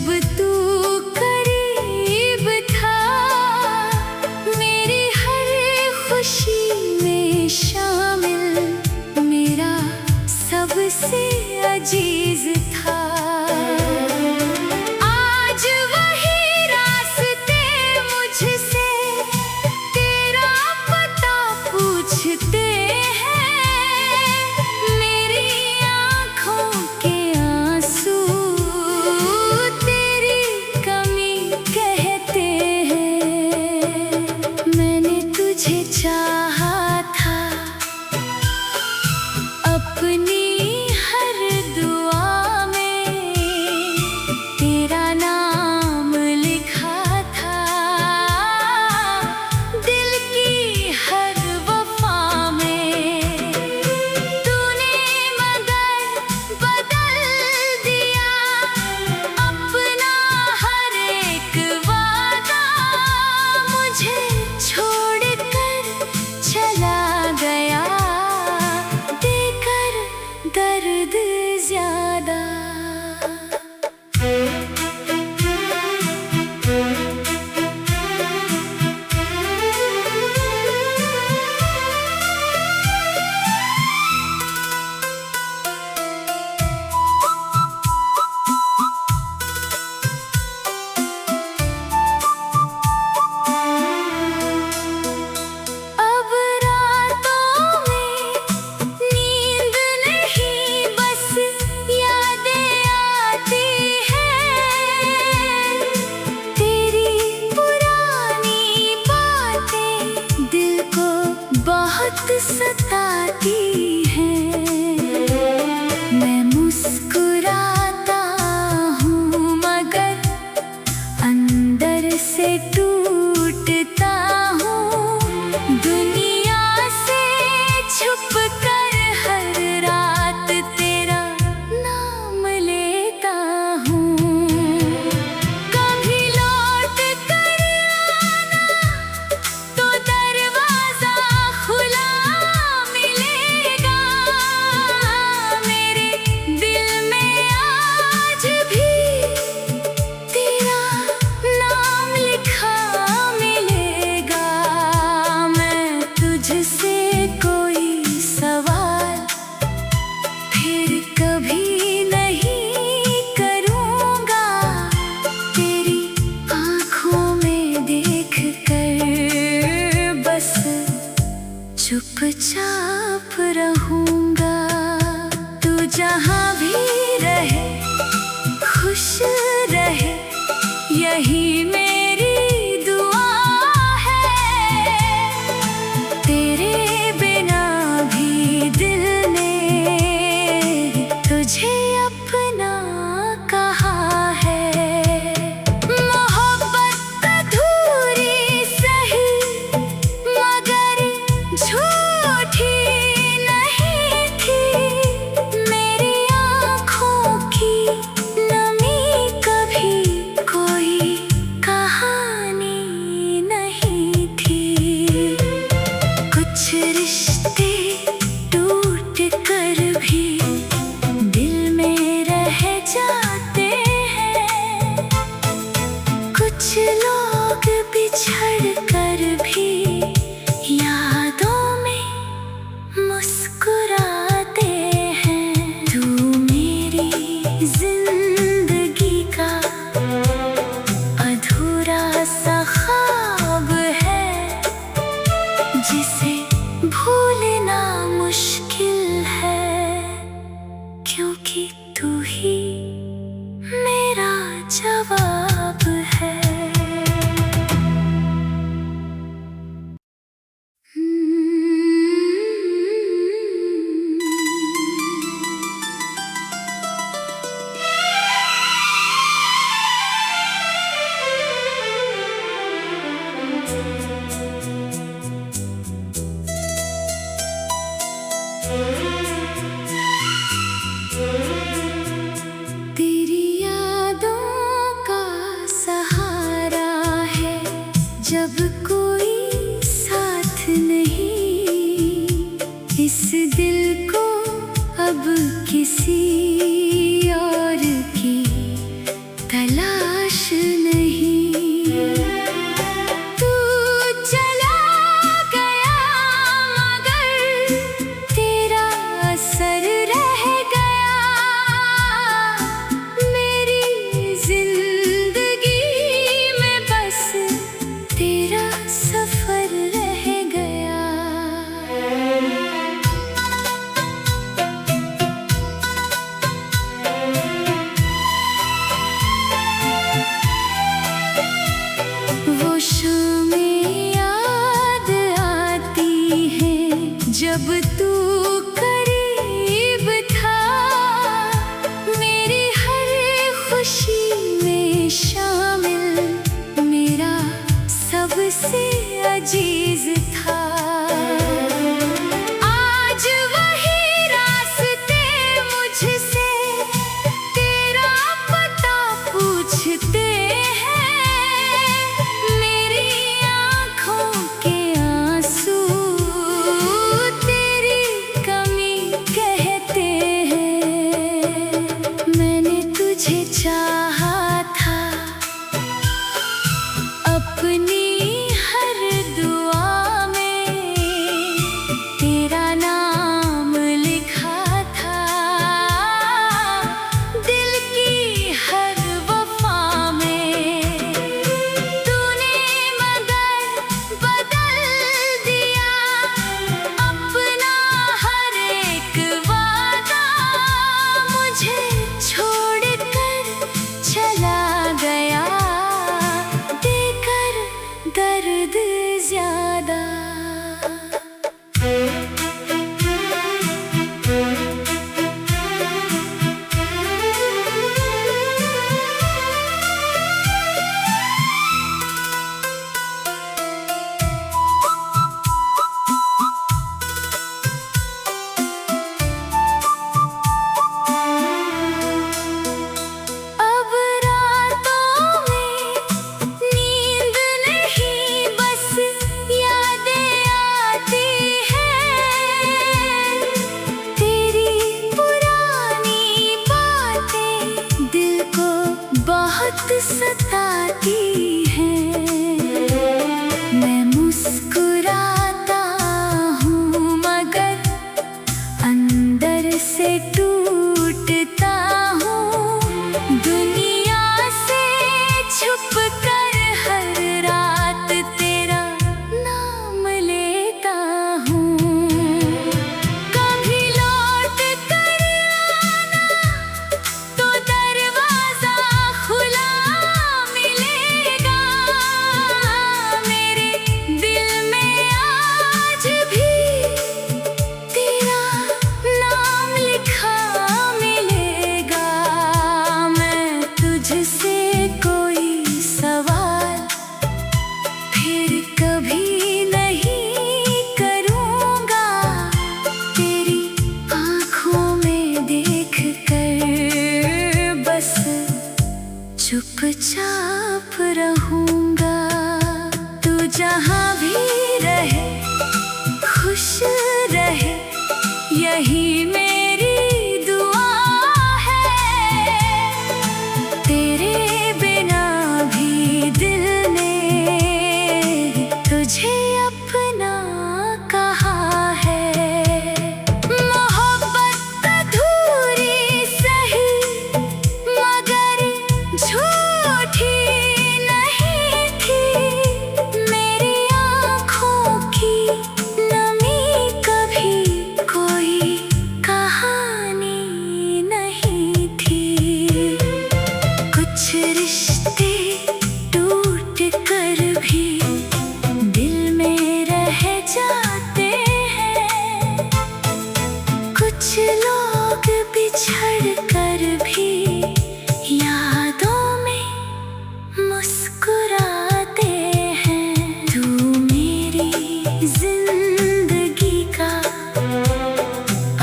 जब तू करीब था, मेरी हर खुशी में शामिल मेरा सबसे अजीज था। आज वही रास्ते मुझसे तेरा पता पूछते हैं, मेरी आँखों के आंसू तेरी कमी कहते हैं। मैंने तुझे चाहा था, अपनी हर दुआ में तेरा नाम लिखा था, दिल की हर वफा में। तूने मगर बदल दिया अपना हर एक वादा, मुझे छोड़कर चला गया देकर दर्द ज्यादा। अब रातों में नींद नहीं, बस यादें आती हैं। तेरी पुरानी बातें दिल को बहुत सताती हैं। मैं मुस्कुराता हूँ मगर अंदर से टूटता हूँ। दुनिया से छुप कर हर रात तेरा नाम लेता हूँ। कभी लौट कर आना तो दरवाजा खुला मिलेगा, मेरे दिल में आज भी तेरा नाम लिखा मिलेगा। मैं तुझसे कोई सवाल फिर कभी नहीं करूँगा, तेरी आँखों में देख कर बस चुपचाप रहूँगा। तू जहाँ भी रहे खुश रहे, यही मेरी दुआ है। तेरे बिना भी दिल ने तुझे अपना कहा है। मोहब्बत अधूरी सही मगर झूठी नहीं थी, मेरी आँखों की नमी कभी कोई कहानी नहीं थी। कुछ रिश्ते टूट कर भी दिल में रह जाते हैं, कुछ लोग बिछड़ कर भी यादों में मुस्कुराते हैं। तू मेरी जिंदगी का अधूरा सा ख्वाब है, जिसे भूलना मुश्किल है, क्योंकि तू ही मेरा जवाब है। तेरी यादों का सहारा है, जब कोई साथ नहीं, इस दिल को अब किसी और की तलाश खुशी में शामिल मेरा सबसे अजीज था। आज वही रास्ते मुझसे तेरा पता पूछते हैं, मेरी आँखों के आंसू तेरी कमी कहते हैं। मैंने तुझे चाहा था, अपनी हर दुआ में तेरा नाम लिखा था। दिल की हर वफा में तूने मगर बदल दिया अपना हर एक वादा। मुझे छोड़कर चला गया देकर दर्द ज्यादा। अब रातों में नींद नहीं, बस यादें आती हैं। तेरी पुरानी बातें दिल को बहुत सताती हैं। मैं मुस्कुराता हूँ मगर अंदर से टूटता हूँ। दुनिया से छुप कर हर रात तेरा नाम लेता हूँ। कभी लौट कर आना तो दरवाजा खुला मिलेगा। मेरे दिल में आज भी तेरा नाम लिखा मिलेगा। मैं तुझसे कोई सवाल फिर कभी नहीं करूँगा। तेरी आँखों में देख कर बस चुपचाप रहूँगा। तू जहाँ भी रहे खुश रहे, यही मेरी दुआ है। तेरे बिना भी दिल ने तुझे अपना कहा है। मोहब्बत अधूरी सही मगर झूठी नहीं थी। मेरी आँखों की नमी कभी कोई कहानी नहीं थी। कुछ रिश्ते टूट कर भी दिल में रह जाते हैं। कुछ लोग बिछड़ कर भी यादों में मुस्कुराते हैं। तू मेरी जिंदगी का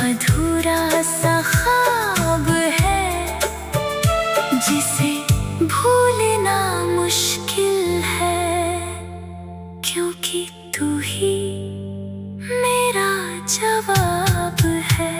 अधूरा सा ख्वाब है, जिसे भूलना मुश्किल है, क्योंकि तू ही मेरा जवाब है।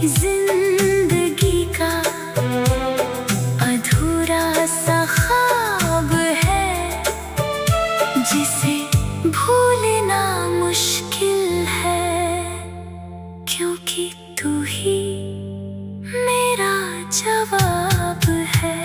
जिंदगी का अधूरा सा ख्वाब है जिसे भूलना मुश्किल है, क्योंकि तू ही मेरा जवाब है।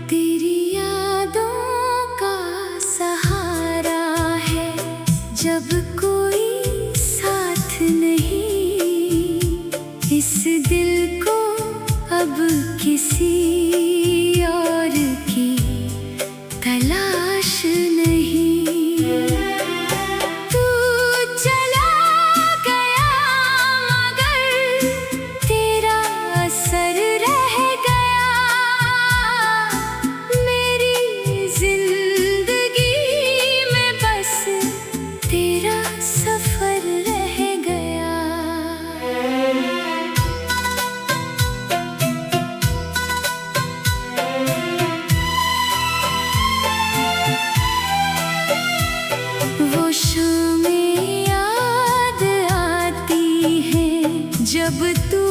तेरी यादों का सहारा है जब कोई साथ नहीं, इस दिल को अब किसी और की तलाश नहीं। तू चला गया मगर तेरा असर रह गया, मेरी जिंदगी में बस तेरा सफर रह गया। वो शामें याद आती हैं जब तू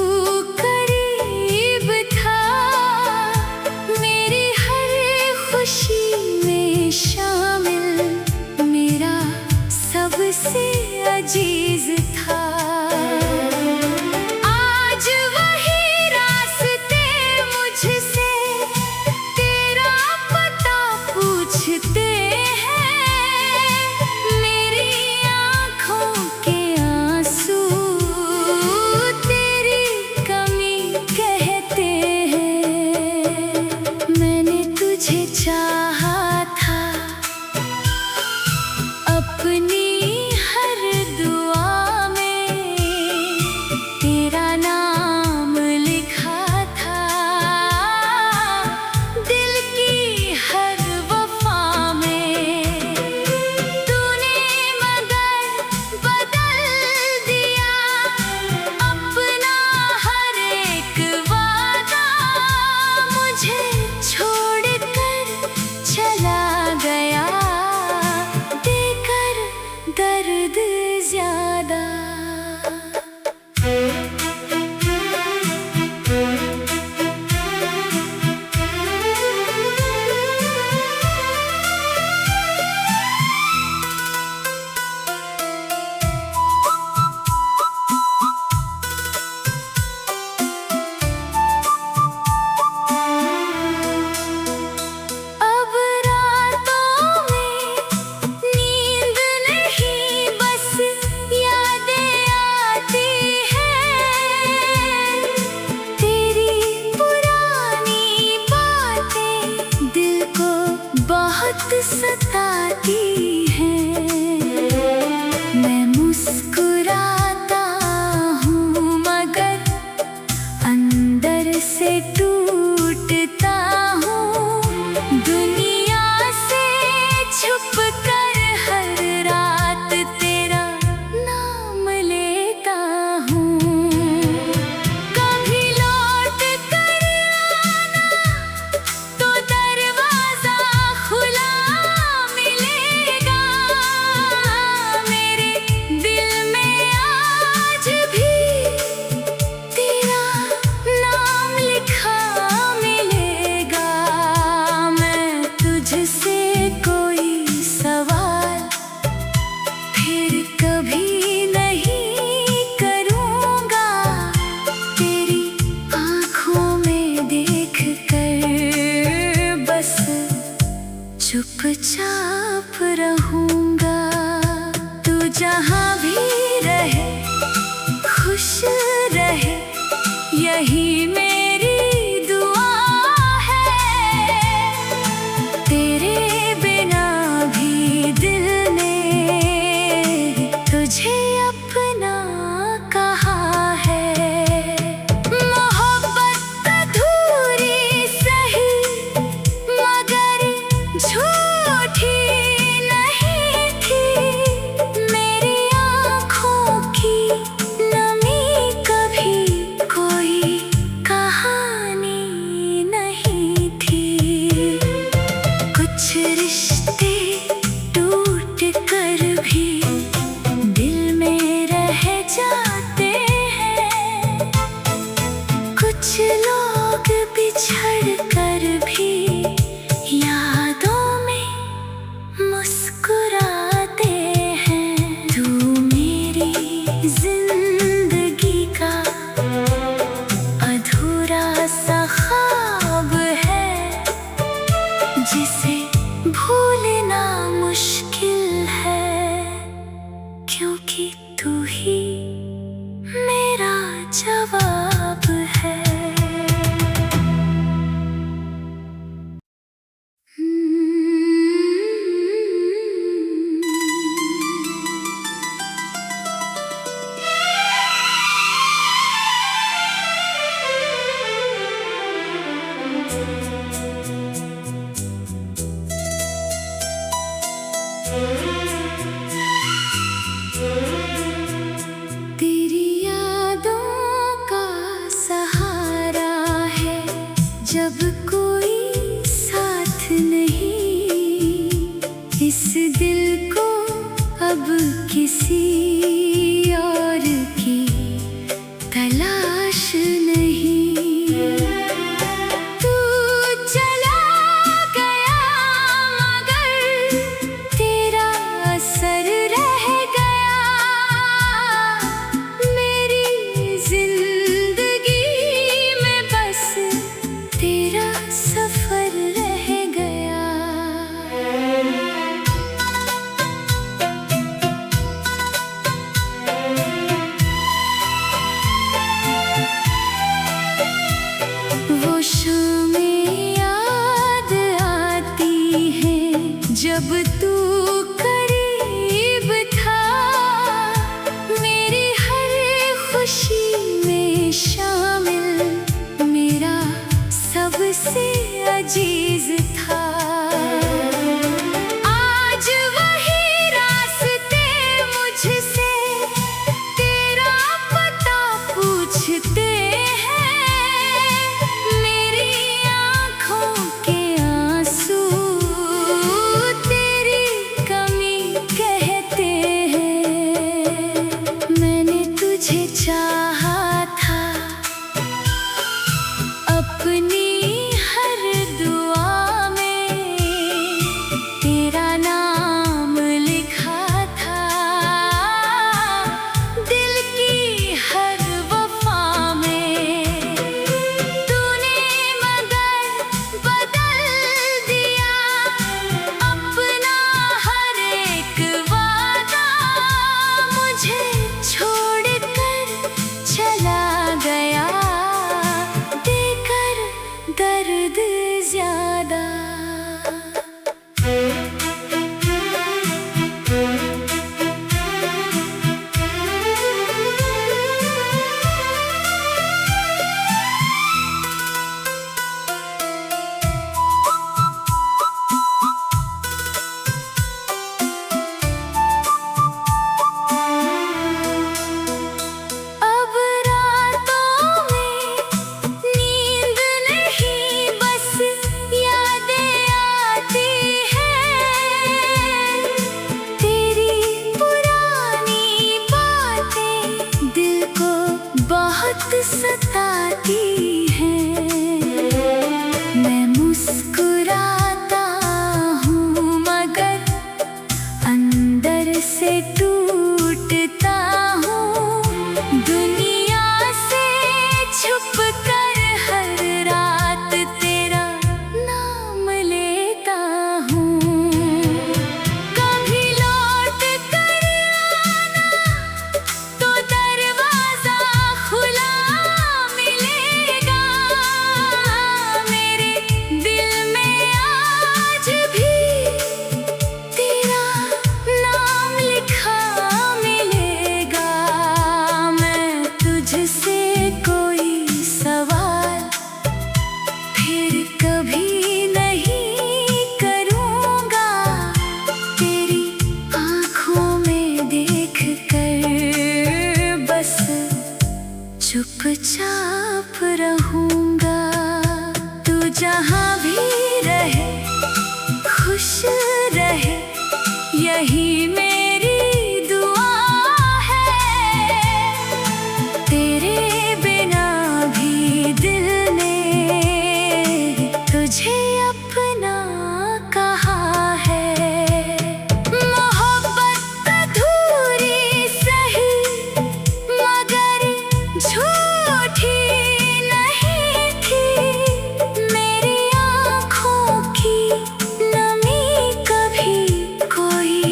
करीब था, मेरी हर खुशी में शामिल मेरा सबसे अजीज था। आज वही रास्ते मुझसे तेरा पता पूछते हैं, मेरी आँखों के आंसू तेरी कमी कहते हैं। मैंने तुझे चाहा था, अपनी हर दुआ में तेरा नाम लिखा था, दिल की हर वफा में तूने मगर बदल दिया अपना हर एक वादा, मुझे छोड़कर चला गया देकर दर्द ज्यादा। अब रातों में नींद नहीं, बस यादें आती हैं, तेरी पुरानी बातें दिल को बहुत सताती हैं। मैं मुस्कुराता हूँ मगर अंदर से टूटता हूँ, दुनिया से छुप कर हर रात तेरा नाम लेता हूँ। कभी लौट कर आना तो दरवाजा खुला मिलेगा, मेरे दिल में आज भी तेरा नाम लिखा मिलेगा। मैं तुझसे कोई सवाल फिर कभी नहीं करूँगा, तेरी आँखों में देख कर बस चुपचाप रहूँगा। तू जहाँ भी रहे खुश रहे, यही मेरी दुआ है। तेरे बिना भी दिल ने तुझे अपना कहा है। मोहब्बत अधूरी सही सफर रह गया। वो शामें याद आती है जब तू करीब था, मेरी हर खुशी में शामिल मेरा सबसे अजीज था। आज वही रास्ते मुझसे तेरा पता पूछते हैं, मेरी आँखों के आंसू तेरी कमी कहते हैं। मैंने तुझे चाहा था, अपनी हर दुआ में तेरा नाम लिखा था, दिल की हर वफा में तूने मगर बदल दिया अपना हर एक वादा, मुझे छोड़कर चला गया देकर दर्द ज्यादा। अब रातों में नींद नहीं, बस यादें आती हैं, तेरी पुरानी बातें दिल को बहुत सताती हैं। मैं मुस्कुराता हूँ मगर अंदर से टूटता हूँ, दुनिया से छुप कर हर रात तेरा नाम लेता हूँ। कभी लौट कर आना तो दरवाजा खुला मिलेगा, मेरे दिल में आज भी तेरा नाम लिखा मिलेगा। मैं तुझसे कोई सवाल फिर कभी नहीं करूँगा, तेरी आँखों में देख कर बस चुपचाप रहूँगा। तू जहाँ भी रहे खुश रहे, यही मेरी दुआ है। तेरे बिना भी दिल ने तुझे अपना कहा है। मोहब्बत अधूरी सही मगर झूठी नहीं थी, मेरी आँखों की नमी कभी कोई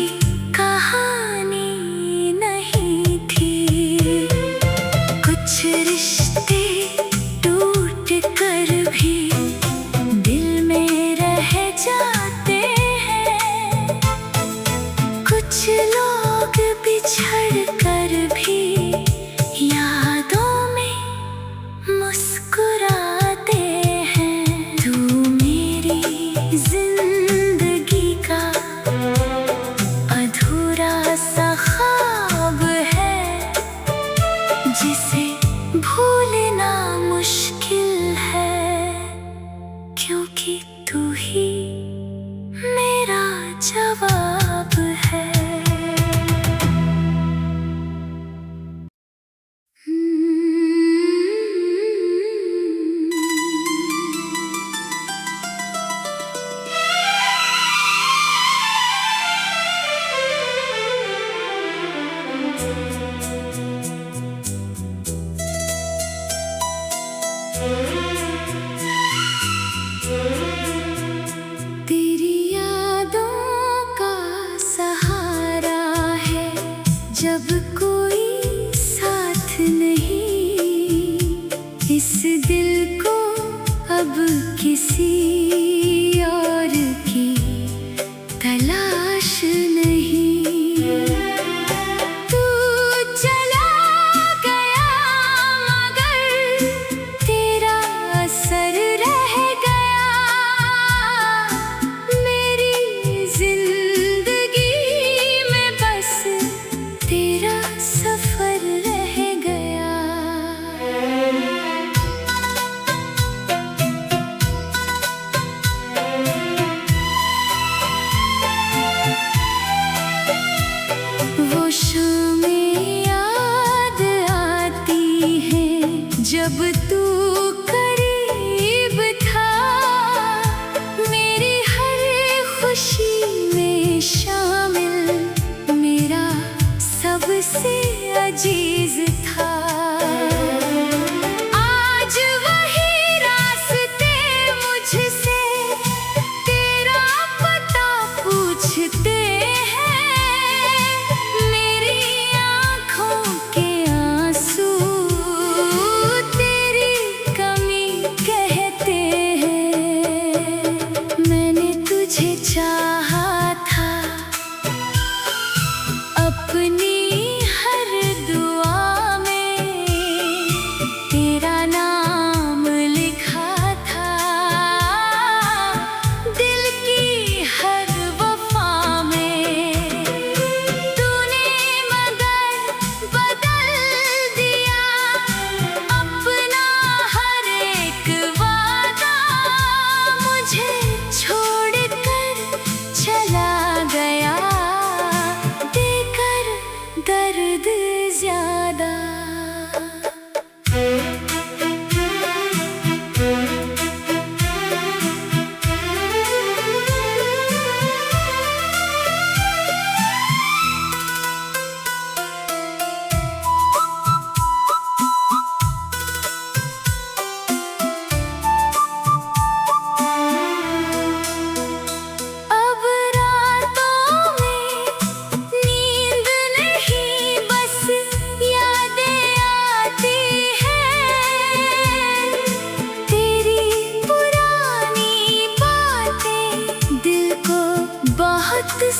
कहानी नहीं थी। कुछ रिश्ते टूट कर भी दिल में रह जाते हैं, कुछ लोग बिछड़ कर भी यादों में मुस्कुराते हैं। तू मेरी जिंदगी का अधूरा सा ख्वाब है, जिसे भूलना मुश्किल है, क्योंकि तू ही मेरा जवाब है।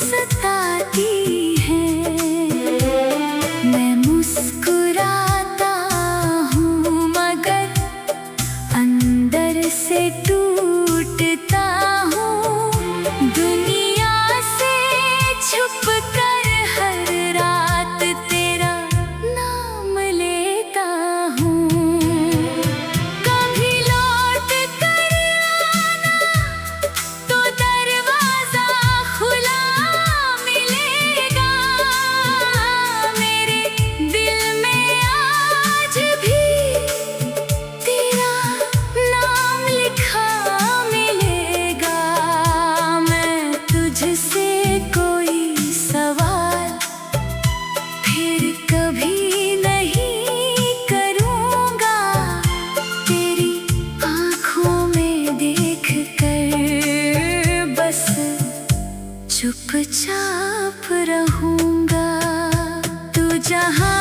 सताती है। मैं मुस्कुराता हूँ मगर अंदर से टूटता हूँ। दुनिया से छुप कर हर रात तेरा नाम लेता हूँ। कभी लौट कर आना तो दरवाजा खुला मिलेगा। मेरे दिल में आज भी तेरा नाम लिखा मिलेगा। मैं तुझसे कोई सवाल फिर कभी नहीं करूँगा। तेरी आँखों में देख कर बस चुपचाप रहूँगा। तू जहाँ